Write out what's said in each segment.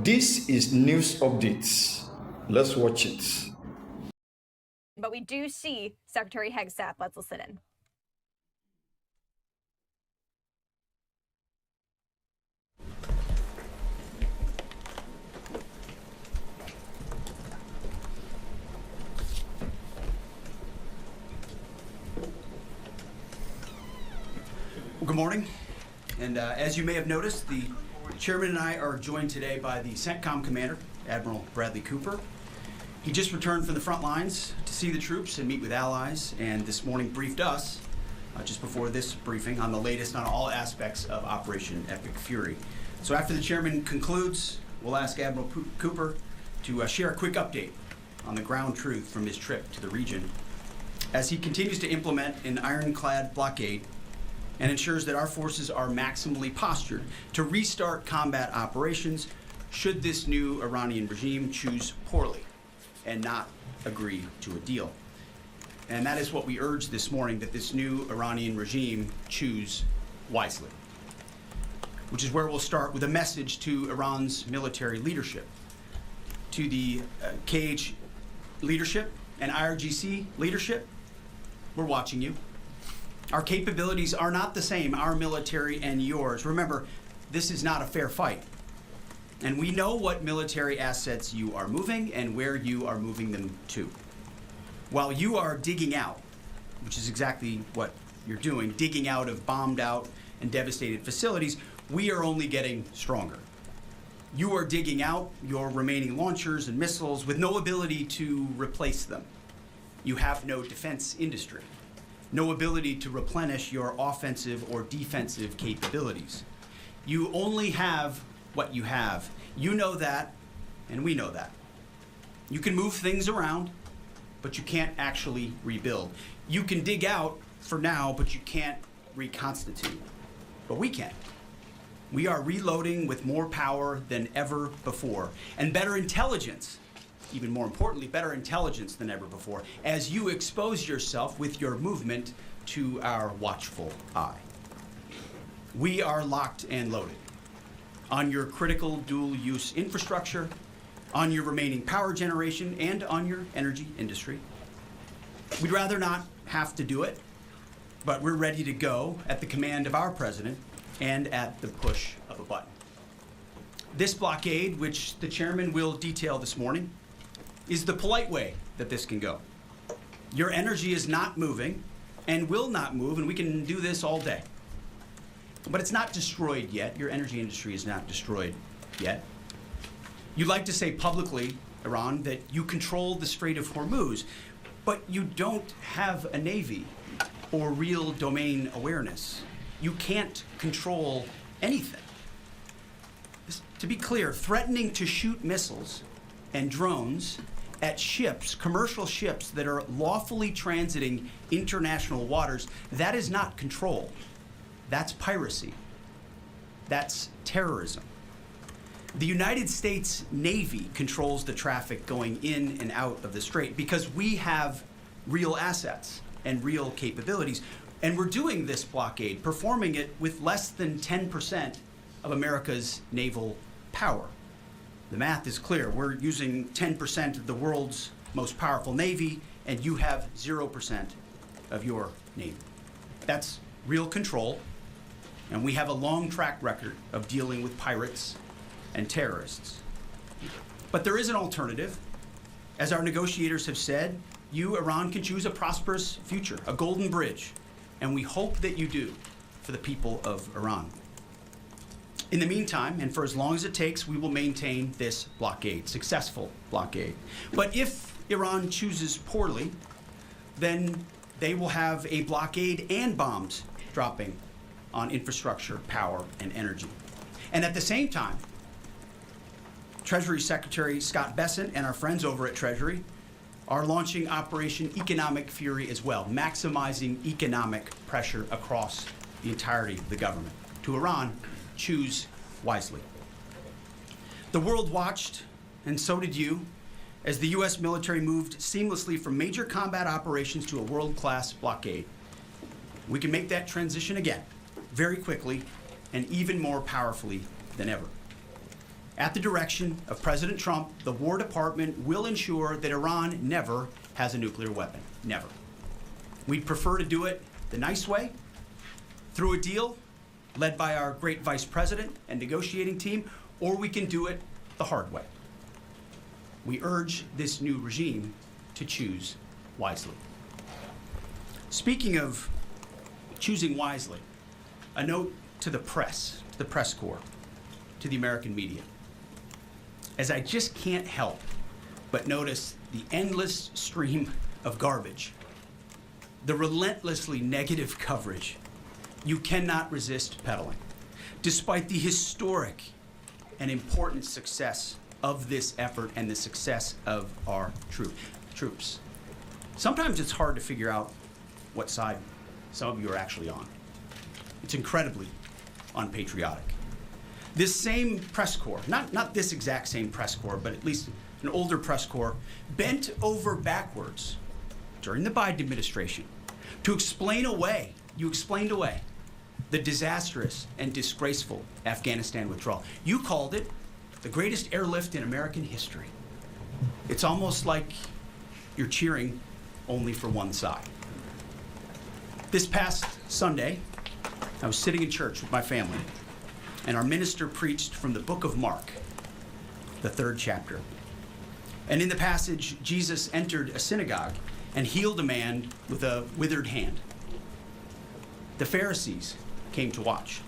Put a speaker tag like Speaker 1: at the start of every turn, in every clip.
Speaker 1: This is news updates. Let's watch it.
Speaker 2: But we do see Secretary Hegseth. Let's listen in.
Speaker 3: Well, good morning. And as you may have noticed, the chairman and I are joined today by the CENTCOM commander, Admiral Bradley Cooper. He just returned from the front lines to see the troops and meet with allies, and this morning briefed us, just before this briefing, on the latest on all aspects of Operation Epic Fury. So after the chairman concludes, we'll ask Admiral Cooper to share a quick update on the ground truth from his trip to the region as he continues to implement an ironclad blockade and ensures that our forces are maximally postured to restart combat operations should this new Iranian regime choose poorly and not agree to a deal. And that is what we urge this morning, that this new Iranian regime choose wisely, which is where we'll start with a message to Iran's military leadership, to the KH leadership and IRGC leadership. We're watching you. Our capabilities are not the same, our military and yours. Remember, this is not a fair fight. And we know what military assets you are moving and where you are moving them to. While you are digging out, which is exactly what you're doing, digging out of bombed out and devastated facilities, we are only getting stronger. You are digging out your remaining launchers and missiles with no ability to replace them. You have no defense industry, no ability to replenish your offensive or defensive capabilities. You only have what you have. You know that, and we know that. You can move things around, but you can't actually rebuild. You can dig out for now, but you can't reconstitute. But we can. We are reloading with more power than ever before, and better intelligence. Even more importantly, better intelligence than ever before, as you expose yourself with your movement to our watchful eye. We are locked and loaded on your critical dual-use infrastructure, on your remaining power generation, and on your energy industry. We'd rather not have to do it, but we're ready to go at the command of our president and at the push of a button. This blockade, which the chairman will detail this morning, is the polite way that this can go. Your energy is not moving and will not move, and we can do this all day. But it's not destroyed yet. Your energy industry is not destroyed yet. You like to say publicly, Iran, that you control the Strait of Hormuz, but you don't have a navy or real domain awareness. You can't control anything. To be clear, threatening to shoot missiles and drones at ships, commercial ships that are lawfully transiting international waters, that is not control. That's piracy. That's terrorism. The United States Navy controls the traffic going in and out of the strait because we have real assets and real capabilities. And we're doing this blockade, performing it with less than 10% of America's naval power. The math is clear. We're using 10% of the world's most powerful navy, and you have 0% of your navy. That's real control, and we have a long track record of dealing with pirates and terrorists. But there is an alternative. As our negotiators have said, you, Iran, can choose a prosperous future, a golden bridge, and we hope that you do for the people of Iran. In the meantime, and for as long as it takes, we will maintain this blockade, successful blockade. But if Iran chooses poorly, then they will have a blockade and bombs dropping on infrastructure, power, and energy. And at the same time, Treasury Secretary Scott Bessent and our friends over at Treasury are launching Operation Economic Fury as well, maximizing economic pressure across the entirety of the government. To Iran, choose wisely. The world watched, and so did you, as the U.S. military moved seamlessly from major combat operations to a world-class blockade. We can make that transition again, very quickly, and even more powerfully than ever. At the direction of President Trump, the War Department will ensure that Iran never has a nuclear weapon. Never. We'd prefer to do it the nice way, through a deal led by our great Vice President and negotiating team, or we can do it the hard way. We urge this new regime to choose wisely. Speaking of choosing wisely, a note to the press corps, to the American media. As I just can't help but notice the endless stream of garbage, the relentlessly negative coverage, you cannot resist peddling, despite the historic and important success of this effort and the success of our troops. Sometimes it's hard to figure out what side some of you are actually on. It's incredibly unpatriotic. This same press corps, not this exact same press corps, but at least an older press corps, bent over backwards during the Biden administration to explain away the disastrous and disgraceful Afghanistan withdrawal. You called it the greatest airlift in American history. It's almost like you're cheering only for one side. This past Sunday, I was sitting in church with my family, and our minister preached from the book of Mark, the 3rd chapter. And in the passage, Jesus entered a synagogue and healed a man with a withered hand. The Pharisees came to watch.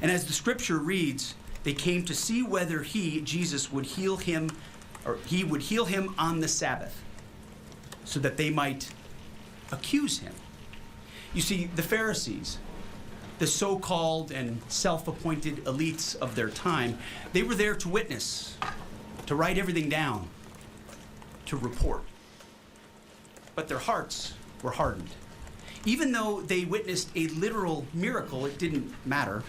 Speaker 3: And as the scripture reads, they came to see whether Jesus would heal him, or he would heal him on the Sabbath, so that they might accuse him. You see, the Pharisees, the so-called and self-appointed elites of their time, they were there to witness, to write everything down, to report. But their hearts were hardened. Even though they witnessed a literal miracle, it didn't matter.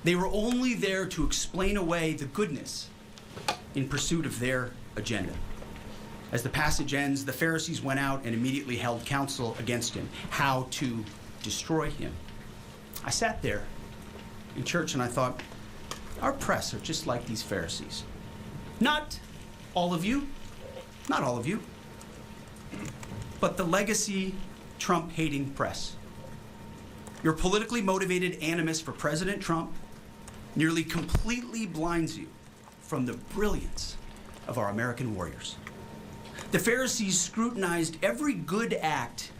Speaker 3: They were only there to explain away the goodness in pursuit of their agenda. As the passage ends, the Pharisees went out and immediately held counsel against him, how to destroy him. I sat there in church and I thought, our press are just like these Pharisees. Not all of you, but the legacy Trump-hating press. Your politically motivated animus for President Trump nearly completely blinds you from the brilliance of our American warriors. The Pharisees scrutinized every good act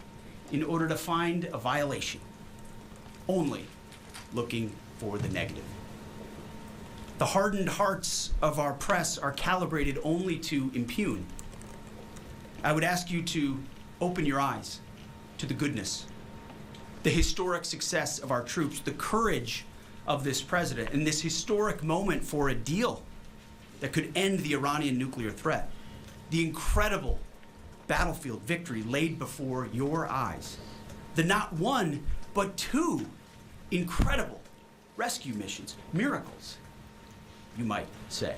Speaker 3: in order to find a violation, only looking for the negative. The hardened hearts of our press are calibrated only to impugn. I would ask you to open your eyes to the goodness, the historic success of our troops, the courage of this president, and this historic moment for a deal that could end the Iranian nuclear threat, the incredible battlefield victory laid before your eyes, the not one, but 2 incredible rescue missions, miracles, you might say,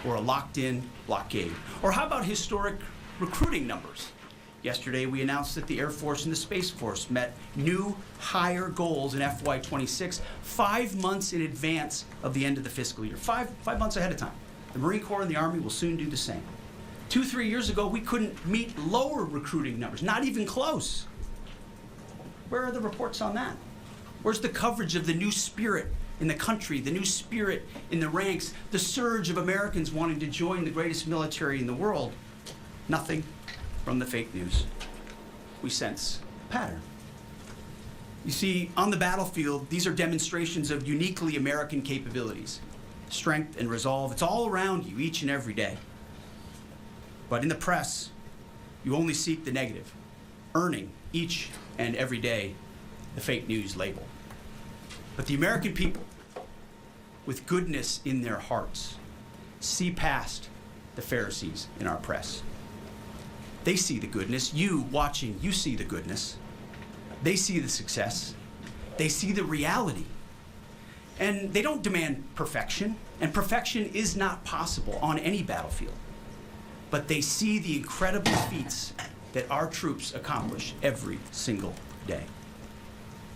Speaker 3: or a locked-in blockade. Or how about historic recruiting numbers? Yesterday, we announced that the Air Force and the Space Force met new higher goals in FY26, 5 months in advance of the end of the fiscal year, five months ahead of time. The Marine Corps and the Army will soon do the same. 2-3 years ago, we couldn't meet lower recruiting numbers, not even close. Where are the reports on that? Where's the coverage of the new spirit in the country, the new spirit in the ranks, the surge of Americans wanting to join the greatest military in the world? Nothing from the fake news. We sense a pattern. You see, on the battlefield, these are demonstrations of uniquely American capabilities, strength and resolve. It's all around you each and every day. But in the press, you only seek the negative, earning each and every day the fake news label. But the American people, with goodness in their hearts, see past the Pharisees in our press. They see the goodness. You watching, you see the goodness. They see the success. They see the reality. And they don't demand perfection, and perfection is not possible on any battlefield. But they see the incredible feats that our troops accomplish every single day.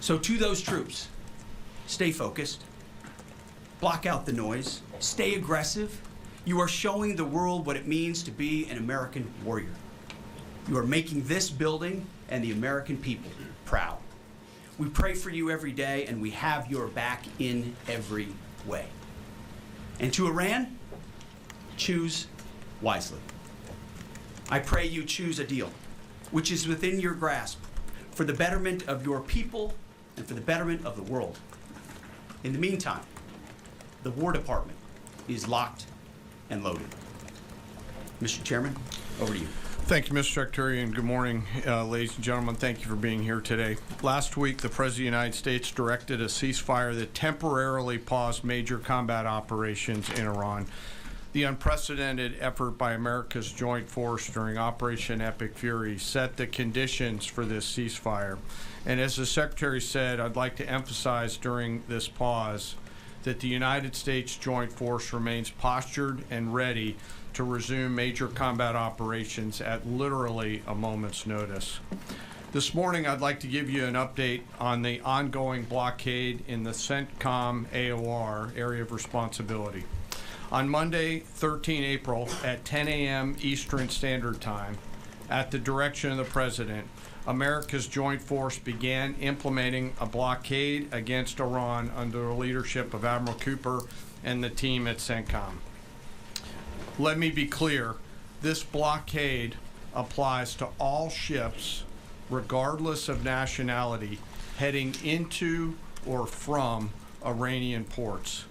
Speaker 3: So to those troops, stay focused, block out the noise, Stay aggressive. You are showing the world what it means to be an American warrior. You are making this building and the American people proud. We pray for you every day, and we have your back in every way. And to Iran, choose wisely. I pray you choose a deal which is within your grasp for the betterment of your people and for the betterment of the world. In the meantime, the War Department is locked and loaded. Mr. Chairman, over to you.
Speaker 4: Thank you, Mr. Secretary, and good morning, ladies and gentlemen. Thank you for being here today. Last week, the President of the United States directed a ceasefire that temporarily paused major combat operations in Iran. The unprecedented effort by America's joint force during Operation Epic Fury set the conditions for this ceasefire. And as the Secretary said, I'd like to emphasize during this pause that the United States joint force remains postured and ready to resume major combat operations at literally a moment's notice. This morning, I'd like to give you an update on the ongoing blockade in the CENTCOM AOR area of responsibility. On Monday, 13 April at 10 a.m. Eastern Standard Time, at the direction of the President, America's joint force began implementing a blockade against Iran under the leadership of Admiral Cooper and the team at CENTCOM. Let me be clear, this blockade applies to all ships, regardless of nationality, heading into or from Iranian ports.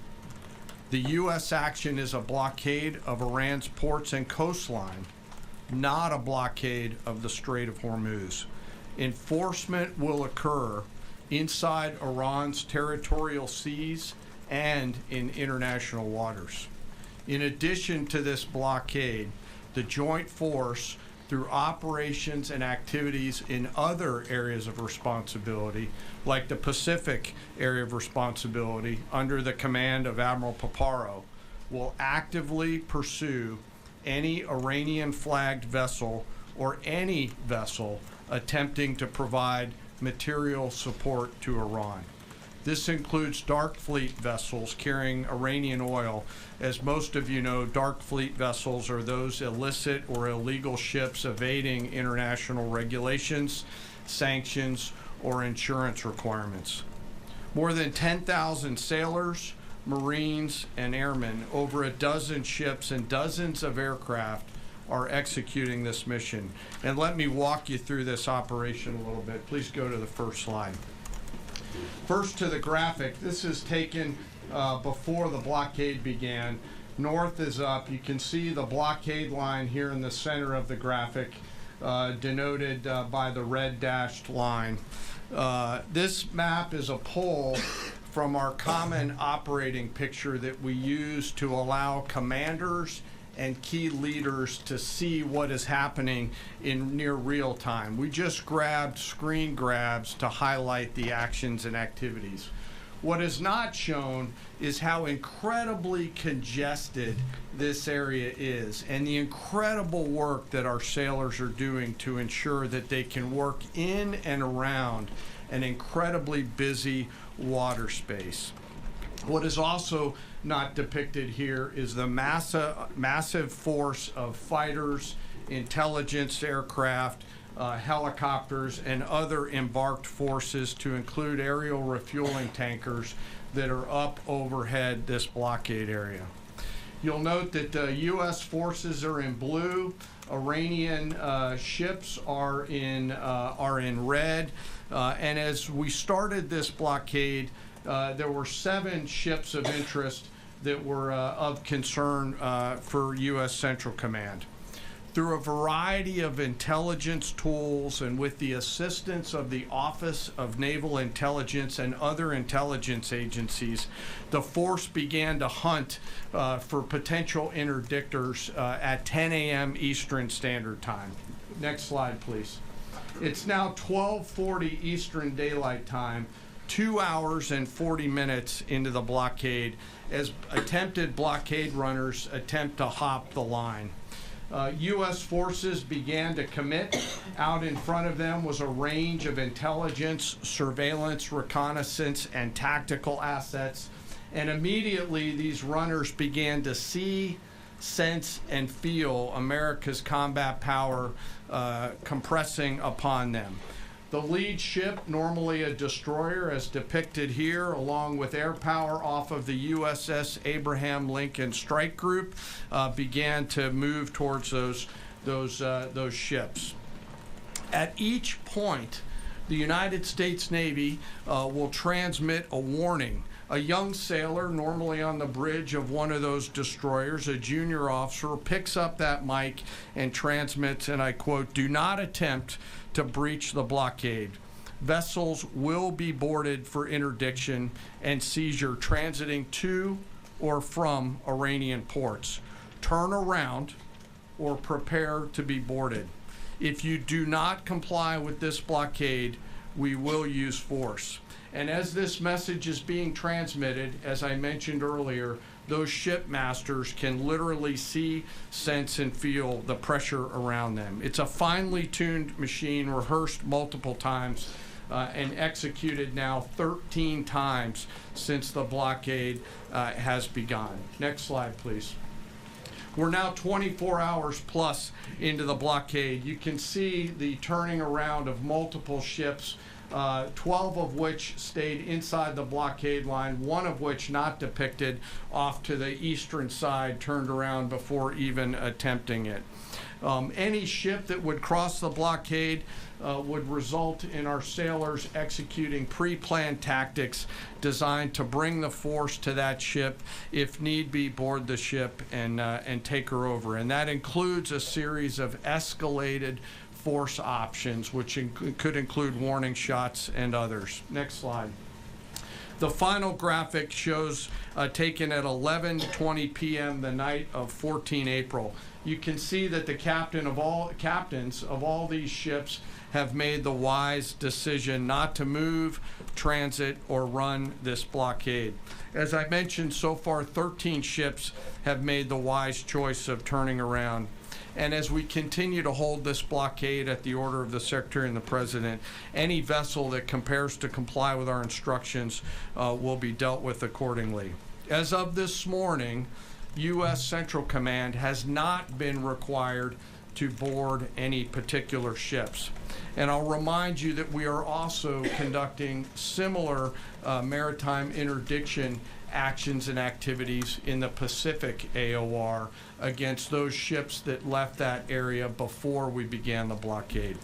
Speaker 4: The U.S. action is a blockade of Iran's ports and coastline, not a blockade of the Strait of Hormuz. Enforcement will occur inside Iran's territorial seas and in international waters. In addition to this blockade, the joint force, through operations and activities in other areas of responsibility, like the Pacific area of responsibility under the command of Admiral Paparo, will actively pursue any Iranian-flagged vessel or any vessel attempting to provide material support to Iran. This includes dark fleet vessels carrying Iranian oil. As most of you know, dark fleet vessels are those illicit or illegal ships evading international regulations, sanctions, or insurance requirements. More than 10,000 sailors, Marines, and airmen, over a dozen ships and dozens of aircraft are executing this mission. And let me walk you through this operation a little bit. Please go to the first slide. First to the graphic. This is taken before the blockade began. North is up. You can see the blockade line here in the center of the graphic, denoted by the red dashed line. This map is a pull from our common operating picture that we use to allow commanders and key leaders to see what is happening in near real time. We just grabbed screen grabs to highlight the actions and activities. What is not shown is how incredibly congested this area is and the incredible work that our sailors are doing to ensure that they can work in and around an incredibly busy water space. What is also not depicted here is the massive force of fighters, intelligence aircraft, helicopters, and other embarked forces, to include aerial refueling tankers that are up overhead this blockade area. You'll note that the U.S. forces are in blue, Iranian ships are in red, and as we started this blockade, there were 7 ships of interest that were of concern for U.S. Central Command. Through a variety of intelligence tools and with the assistance of the Office of Naval Intelligence and other intelligence agencies, the force began to hunt for potential interdictors at 10 a.m. Eastern Standard Time. Next slide, please. It's now 12:40 Eastern Daylight Time, 2 hours and 40 minutes into the blockade, as attempted blockade runners attempt to hop the line. U.S. forces began to commit. Out in front of them was a range of intelligence, surveillance, reconnaissance, and tactical assets. And immediately these runners began to see, sense, and feel America's combat power compressing upon them. The lead ship, normally a destroyer as depicted here, along with air power off of the USS Abraham Lincoln Strike Group, began to move towards those ships. At each point, the United States Navy will transmit a warning. A young sailor, normally on the bridge of one of those destroyers, a junior officer, picks up that mic and transmits, and I quote, "Do not attempt to breach the blockade. Vessels will be boarded for interdiction and seizure transiting to or from Iranian ports. Turn around or prepare to be boarded. If you do not comply with this blockade, we will use force." And as this message is being transmitted, as I mentioned earlier, those shipmasters can literally see, sense, and feel the pressure around them. It's a finely tuned machine, rehearsed multiple times, and executed now 13 times since the blockade has begun. Next slide, please. We're now 24 hours plus into the blockade. You can see the turning around of multiple ships, 12 of which stayed inside the blockade line, one of which not depicted off to the eastern side, turned around before even attempting it. Any ship that would cross the blockade would result in our sailors executing pre-planned tactics designed to bring the force to that ship, if need be, board the ship and take her over. And that includes a series of escalated force options, which could include warning shots and others. Next slide. The final graphic shows taken at 11:20 p.m. the night of 14 April. You can see that the captains of all these ships have made the wise decision not to move, transit, or run this blockade. As I mentioned, so far 13 ships have made the wise choice of turning around. And as we continue to hold this blockade at the order of the Secretary and the President, any vessel that compares to comply with our instructions will be dealt with accordingly. As of this morning, U.S. Central Command has not been required to board any particular ships. And I'll remind you that we are also conducting similar maritime interdiction actions and activities in the Pacific AOR against those ships that left that area before we began the blockade.